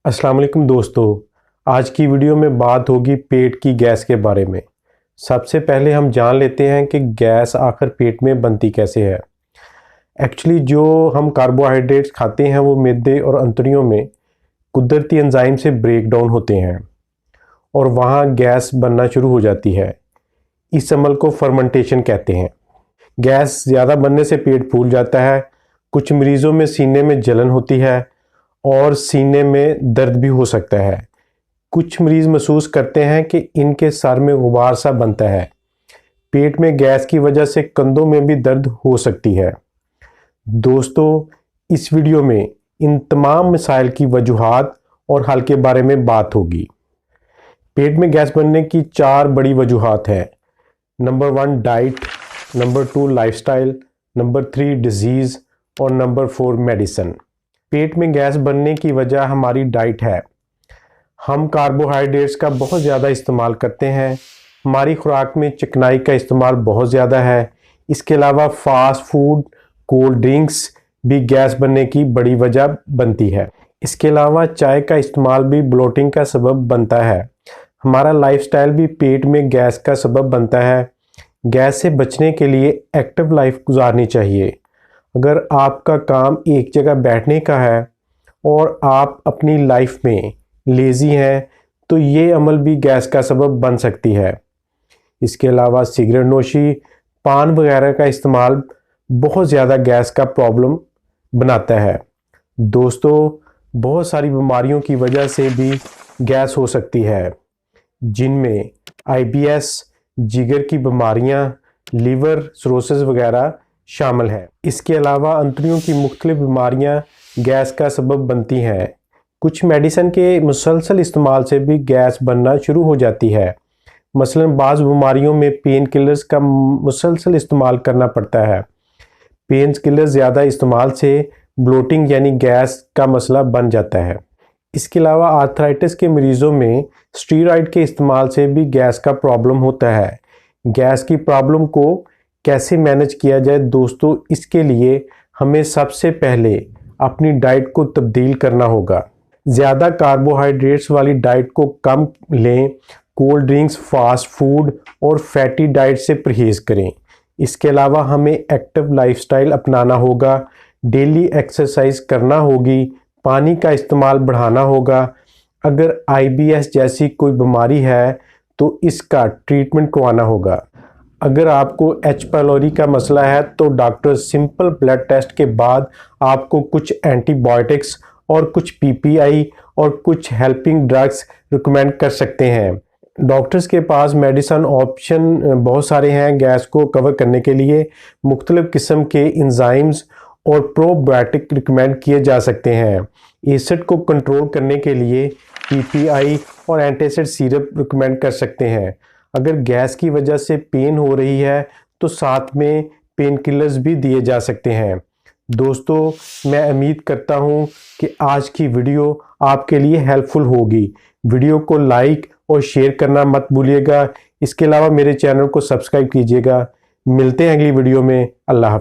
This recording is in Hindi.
अस्सलाम वालेकुम दोस्तों, आज की वीडियो में बात होगी पेट की गैस के बारे में। सबसे पहले हम जान लेते हैं कि गैस आखिर पेट में बनती कैसे है। एक्चुअली जो हम कार्बोहाइड्रेट्स खाते हैं वो मैदे और अंतड़ियों में कुदरती एंजाइम से ब्रेक डाउन होते हैं और वहाँ गैस बनना शुरू हो जाती है। इस अमल को फर्मेंटेशन कहते हैं। गैस ज़्यादा बनने से पेट फूल जाता है। कुछ मरीज़ों में सीने में जलन होती है और सीने में दर्द भी हो सकता है। कुछ मरीज़ महसूस करते हैं कि इनके सर में गुबार सा बनता है। पेट में गैस की वजह से कंधों में भी दर्द हो सकती है। दोस्तों, इस वीडियो में इन तमाम मसाइल की वजूहात और हल के बारे में बात होगी। पेट में गैस बनने की 4 बड़ी वजूहात हैं। Number 1 diet, number 2 lifestyle, number 3 disease और नंबर 4 मेडिसिन। पेट में गैस बनने की वजह हमारी डाइट है। हम कार्बोहाइड्रेट्स का बहुत ज़्यादा इस्तेमाल करते हैं। हमारी खुराक में चिकनाई का इस्तेमाल बहुत ज़्यादा है। इसके अलावा फास्ट फूड, कोल्ड ड्रिंक्स भी गैस बनने की बड़ी वजह बनती है। इसके अलावा चाय का इस्तेमाल भी ब्लोटिंग का सबब बनता है। हमारा लाइफस्टाइल भी पेट में गैस का सबब बनता है। गैस से बचने के लिए एक्टिव लाइफ गुजारनी चाहिए। अगर आपका काम एक जगह बैठने का है और आप अपनी लाइफ में लेज़ी हैं तो ये अमल भी गैस का सबब बन सकती है। इसके अलावा सिगरेट नोशी, पान वगैरह का इस्तेमाल बहुत ज़्यादा गैस का प्रॉब्लम बनाता है। दोस्तों, बहुत सारी बीमारियों की वजह से भी गैस हो सकती है, जिनमें IBS, जिगर की बीमारियां, लीवर सिरोसिस वगैरह शामिल है। इसके अलावा अंतड़ियों की मुख्तलिफ बीमारियां गैस का सबब बनती हैं। कुछ मेडिसिन के मुसलसल इस्तेमाल से भी गैस बनना शुरू हो जाती है। मसलन बाज़ बीमारियों में पेन किलर्स का मुसलसल इस्तेमाल करना पड़ता है। पेन किलर ज़्यादा इस्तेमाल से ब्लोटिंग यानी गैस का मसला बन जाता है। इसके अलावा आर्थराइटिस के मरीज़ों में स्टीरॉयड के इस्तेमाल से भी गैस का प्रॉब्लम होता है। गैस की प्रॉब्लम को कैसे मैनेज किया जाए दोस्तों, इसके लिए हमें सबसे पहले अपनी डाइट को तब्दील करना होगा। ज़्यादा कार्बोहाइड्रेट्स वाली डाइट को कम लें। कोल्ड ड्रिंक्स, फास्ट फूड और फैटी डाइट से परहेज़ करें। इसके अलावा हमें एक्टिव लाइफस्टाइल अपनाना होगा। डेली एक्सरसाइज करना होगी। पानी का इस्तेमाल बढ़ाना होगा। अगर IBS जैसी कोई बीमारी है तो इसका ट्रीटमेंट करवाना होगा। अगर आपको H pylori का मसला है तो डॉक्टर सिंपल ब्लड टेस्ट के बाद आपको कुछ एंटीबायोटिक्स और कुछ PPI और कुछ हेल्पिंग ड्रग्स रिकमेंड कर सकते हैं। डॉक्टर्स के पास मेडिसिन ऑप्शन बहुत सारे हैं। गैस को कवर करने के लिए मुख्तलिफ किस्म के एंजाइम्स और प्रोबायोटिक रिकमेंड किए जा सकते हैं। एसिड को कंट्रोल करने के लिए PPI और एंटासिड सिरप रिकमेंड कर सकते हैं। अगर गैस की वजह से पेन हो रही है तो साथ में पेन किलर्स भी दिए जा सकते हैं। दोस्तों, मैं उम्मीद करता हूं कि आज की वीडियो आपके लिए हेल्पफुल होगी। वीडियो को लाइक और शेयर करना मत भूलिएगा। इसके अलावा मेरे चैनल को सब्सक्राइब कीजिएगा। मिलते हैं अगली वीडियो में। अल्लाह हाफ़िज़।